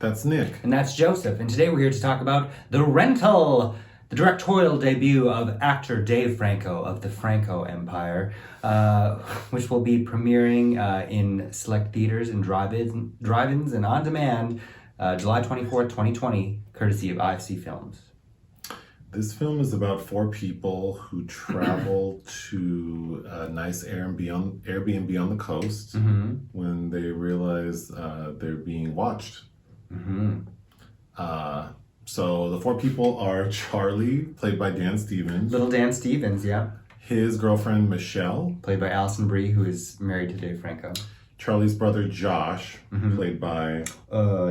That's Nick. And that's Joseph. And today we're here to talk about The Rental, the directorial debut of actor Dave Franco of the Franco Empire, which will be premiering in select theaters and drive-ins and on demand July 24th, 2020, courtesy of IFC Films. This film is about four people who travel to a nice Airbnb on the coast when they realize they're being watched. So the four people are Charlie, played by Dan Stevens. Little Dan Stevens, yeah. His girlfriend, Michelle. Played by Alison Brie, who is married to Dave Franco. Charlie's brother, Josh, played by...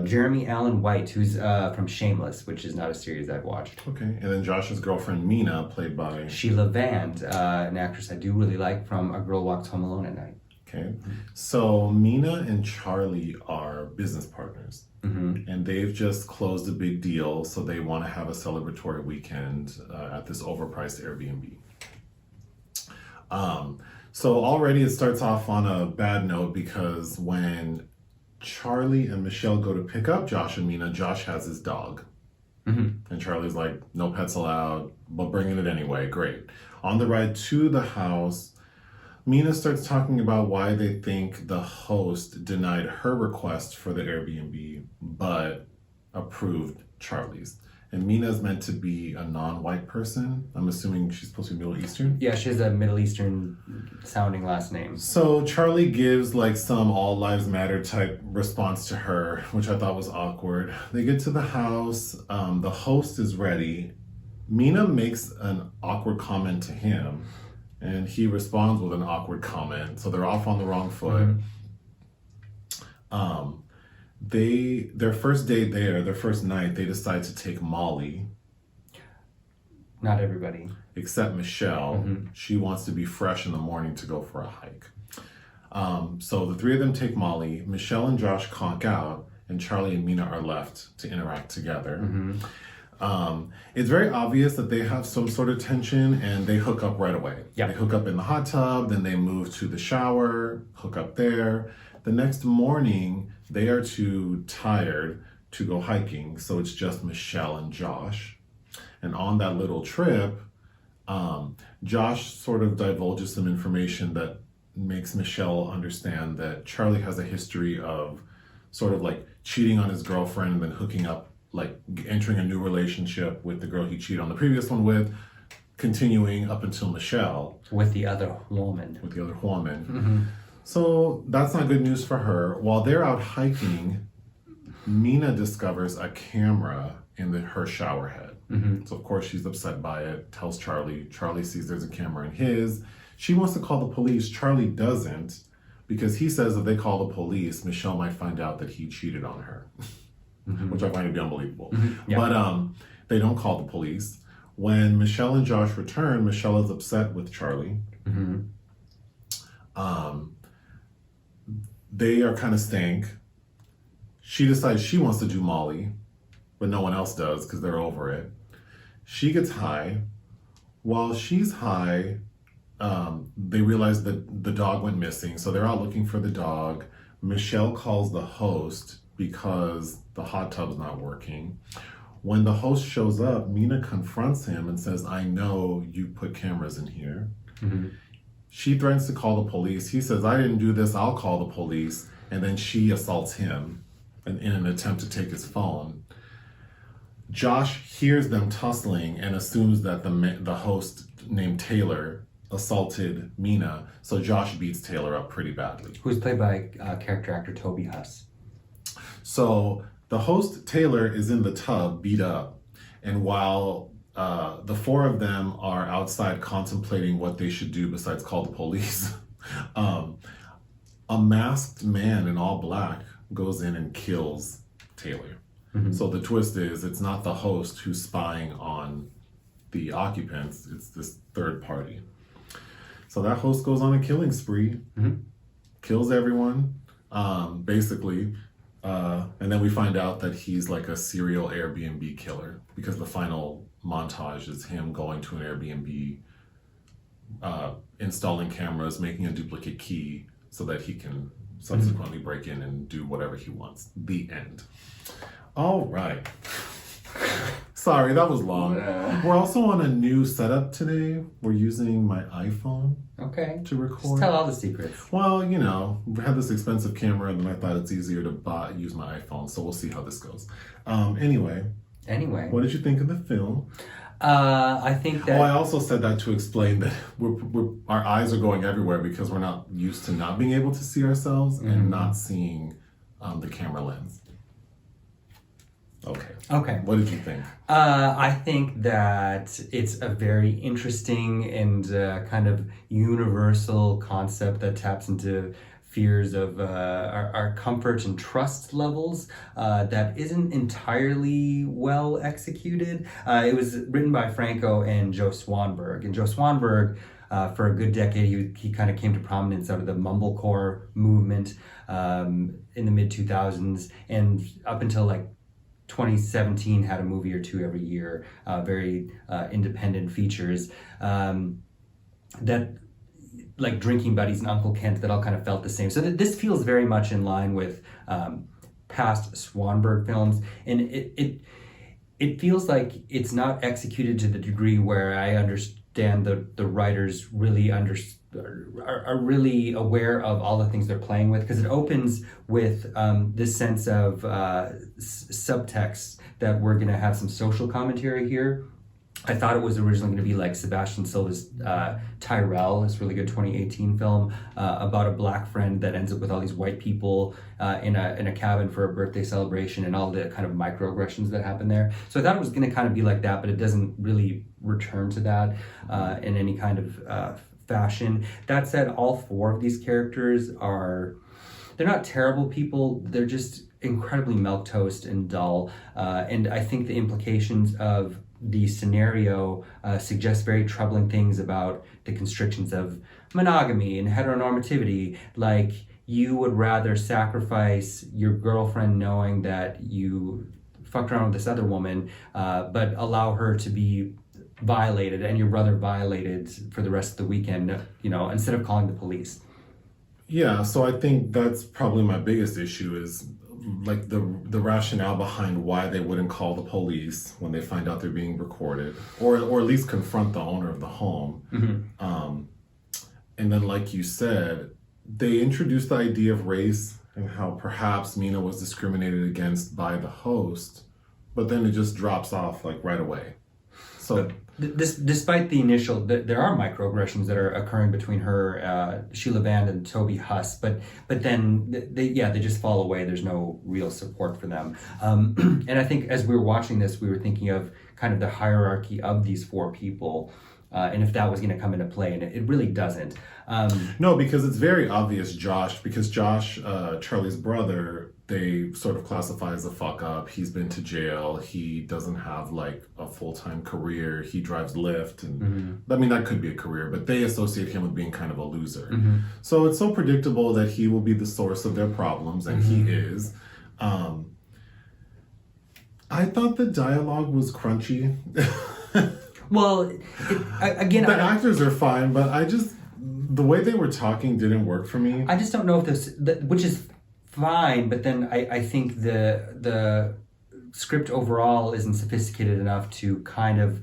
Jeremy Allen White, who's from Shameless, which is not a series I've watched. Okay, and then Josh's girlfriend, Mina, played by... Sheila Vand, an actress I do really like from A Girl Walks Home Alone at Night. Okay, so Mina and Charlie are business partners. And they've just closed a big deal, so they want to have a celebratory weekend at this overpriced Airbnb. So already it starts off on a bad note because when Charlie and Michelle go to pick up Josh and Mina, Josh has his dog. And Charlie's like, no pets allowed, but bringing it anyway, great. On the ride to the house, Mina starts talking about why they think the host denied her request for the Airbnb, but approved Charlie's. And Mina's meant to be a non-white person. I'm assuming she's supposed to be Middle Eastern. Yeah, she has a Middle Eastern sounding last name. So Charlie gives like some all lives matter type response to her, which I thought was awkward. They get to the house, the host is ready. Mina makes an awkward comment to him, and he responds with an awkward comment. So they're off on the wrong foot. Their first date there, their first night, they decide to take Molly. Not everybody. Except Michelle. She wants to be fresh in the morning to go for a hike. So the three of them take Molly. Michelle and Josh conk out, and Charlie and Mina are left to interact together. It's very obvious that they have some sort of tension, and they hook up right away. Yep. They hook up in the hot tub, then they move to the shower, hook up there. The next morning, they are too tired to go hiking, so it's just Michelle and Josh. And on that little trip, Josh sort of divulges some information that makes Michelle understand that Charlie has a history of sort of like cheating on his girlfriend and then hooking up, like entering a new relationship with the girl he cheated on the previous one with, continuing up until Michelle. With the other woman. So that's not good news for her. While they're out hiking, Mina discovers a camera in her shower head. So of course she's upset by it, tells Charlie. Charlie sees there's a camera in his. She wants to call the police. Charlie doesn't, because he says if they call the police, Michelle might find out that he cheated on her, which I find to be unbelievable. But they don't call the police. When Michelle and Josh return, Michelle is upset with Charlie. They are kind of stank. She decides she wants to do Molly, but no one else does because they're over it. She gets high. While she's high, they realize that the dog went missing, so they're out looking for the dog. Michelle calls the host because the hot tub's not working. When the host shows up, Mina confronts him and says, I know you put cameras in here. She threatens to call the police. He says, I didn't do this, I'll call the police. And then she assaults him in an attempt to take his phone. Josh hears them tussling and assumes that the host named Taylor assaulted Mina. So Josh beats Taylor up pretty badly. Who's played by character actor Toby Huss. So the host, Taylor, is in the tub, beat up. And while the four of them are outside contemplating what they should do besides call the police, a masked man in all black goes in and kills Taylor. So the twist is it's not the host who's spying on the occupants, it's this third party. So that host goes on a killing spree, kills everyone, basically. And then we find out that he's like a serial Airbnb killer because the final montage is him going to an Airbnb, installing cameras, making a duplicate key so that he can subsequently break in and do whatever he wants. The end. All right. Sorry, that was long. We're also on a new setup today. We're using my iPhone to record. Just tell all the secrets. Well, we had this expensive camera, and then I thought it's easier to use my iPhone. So we'll see how this goes. Anyway, what did you think of the film? I think that. Oh, I also said that to explain that our eyes are going everywhere because we're not used to not being able to see ourselves and not seeing the camera lens. Okay. What did you think? I think that it's a very interesting and kind of universal concept that taps into fears of our comfort and trust levels that isn't entirely well executed. It was written by Franco and Joe Swanberg. And Joe Swanberg, for a good decade, he kind of came to prominence out of the mumblecore movement in the mid-2000s, and up until like 2017 had a movie or two every year, very independent features that, like Drinking Buddies and Uncle Kent, that all kind of felt the same. So this feels very much in line with past Swanberg films, and it feels like it's not executed to the degree where I understand the writers really are really aware of all the things they're playing with, because it opens with this sense of subtext that we're going to have some social commentary here. I thought it was originally going to be like Sebastian Silva's Tyrel, this really good 2018 film about a black friend that ends up with all these white people in a cabin for a birthday celebration, and all the kind of microaggressions that happen there. So I thought it was going to kind of be like that, but it doesn't really return to that in any kind of fashion. That said, all four of these characters they're not terrible people, they're just incredibly milquetoast and dull. And I think the implications of the scenario suggests very troubling things about the constrictions of monogamy and heteronormativity. Like, you would rather sacrifice your girlfriend knowing that you fucked around with this other woman, but allow her to be violated and your brother violated for the rest of the weekend, instead of calling the police. Yeah, so I think that's probably my biggest issue is like the rationale behind why they wouldn't call the police when they find out they're being recorded, or at least confront the owner of the home. And then, like you said, they introduced the idea of race and how perhaps Mina was discriminated against by the host, but then it just drops off like right away. So despite the initial, there are microaggressions that are occurring between her, Sheila Band, and Toby Huss, but then they just fall away. There's no real support for them. And I think as we were watching this, we were thinking of kind of the hierarchy of these four people, and if that was going to come into play, and it really doesn't. No, because it's very obvious Josh, Charlie's brother, they sort of classify as a fuck up. He's been to jail. He doesn't have like a full-time career. He drives Lyft. And I mean, that could be a career, but they associate him with being kind of a loser. So it's so predictable that he will be the source of their problems, and he is. I thought the dialogue was crunchy. Well, again, the actors are fine, but the way they were talking didn't work for me. I just don't know if which is fine, but then I think the script overall isn't sophisticated enough to kind of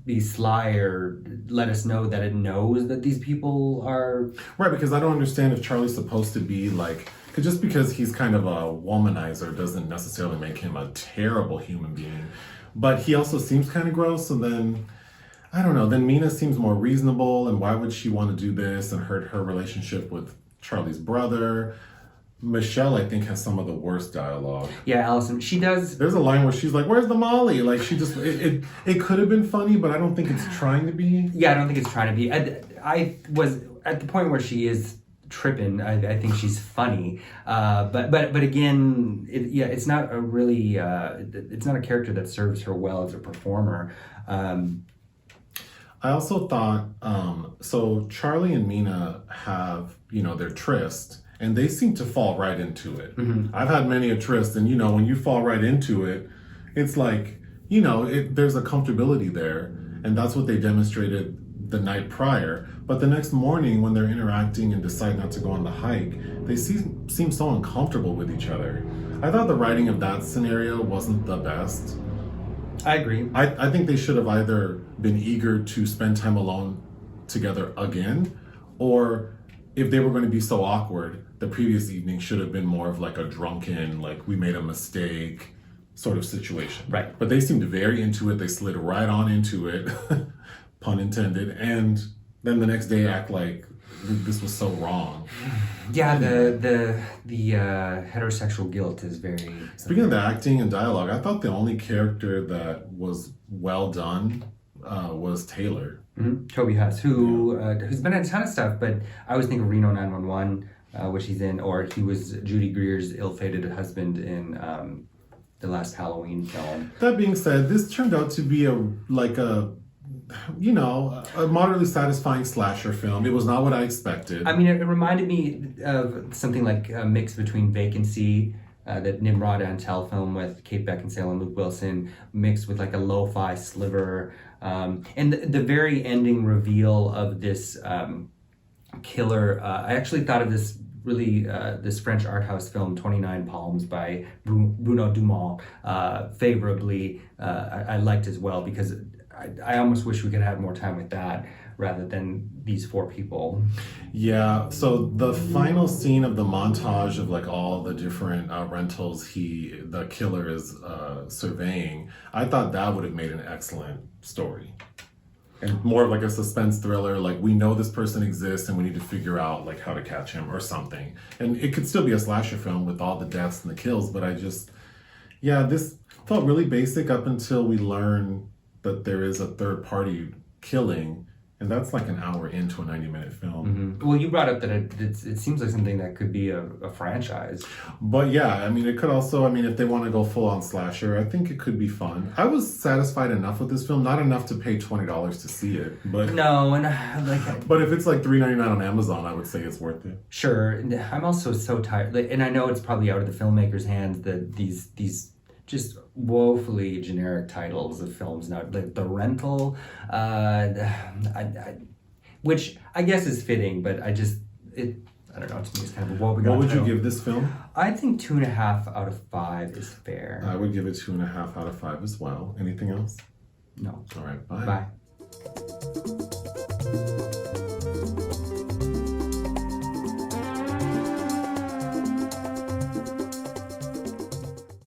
be sly or let us know that it knows that these people are... Right, because I don't understand if Charlie's supposed to be like... Just because he's kind of a womanizer doesn't necessarily make him a terrible human being. But he also seems kind of gross, so then... I don't know, then Mina seems more reasonable, and why would she want to do this and hurt her relationship with Charlie's brother? Michelle, I think, has some of the worst dialogue. Yeah, Alison, she does... There's a line where she's like, where's the Molly? Like, she just... It could have been funny, but I don't think it's trying to be. Yeah, I don't think it's trying to be. I was at the point where she is tripping. I think she's funny. But again, it's not a really... it's not a character that serves her well as a performer. I also thought... so Charlie and Mina have, their tryst, and they seem to fall right into it. I've had many a tryst, and when you fall right into it, it's like, there's a comfortability there, and that's what they demonstrated the night prior. But the next morning, when they're interacting and decide not to go on the hike, they seem so uncomfortable with each other. I thought the writing of that scenario wasn't the best. I agree. I think they should have either been eager to spend time alone together again, or if they were going to be so awkward, the previous evening should have been more of like a drunken, like we made a mistake sort of situation. Right. But they seemed very into it. They slid right on into it, pun intended, and then the next day act like this was so wrong. Yeah, the heterosexual guilt is very... Speaking of the acting and dialogue, I thought the only character that was well done was Taylor. Mm-hmm. Toby Huss, who's been in a ton of stuff, but I always think of Reno 911, which he's in, or he was Judy Greer's ill-fated husband in the last Halloween film. That being said, this turned out to be a moderately satisfying slasher film. It was not what I expected. I mean, it reminded me of something like a mix between Vacancy, that Nimrod Antel film with Kate Beckinsale and Luke Wilson, mixed with like a lo-fi Sliver. And the very ending reveal of this killer, I actually thought of this really, this French art house film, 29 Palms by Bruno Dumont, favorably. I liked as well, because I almost wish we could have more time with that rather than these four people. Yeah, so the final scene of the montage of like all the different rentals the killer is surveying, I thought that would have made an excellent story. And more of like a suspense thriller, like we know this person exists and we need to figure out like how to catch him or something. And it could still be a slasher film with all the deaths and the kills, but this felt really basic up until we learn that there is a third party killing, and that's like an hour into a 90-minute film. Mm-hmm. Well, you brought up that it seems like something that could be a franchise. But yeah, I mean, it could also, if they want to go full on slasher, I think it could be fun. I was satisfied enough with this film, not enough to pay $20 to see it, but no, and but if it's like $3.99 on Amazon, I would say it's worth it. Sure, I'm also so tired, and I know it's probably out of the filmmaker's hands that these just woefully generic titles of films now, like The Rental, which I guess is fitting, but I don't know, to me it's kind of a woebegone. What would you give this film? I think 2.5 out of 5 is fair. I would give it 2.5 out of 5 as well. Anything else? No. All right, bye. Bye.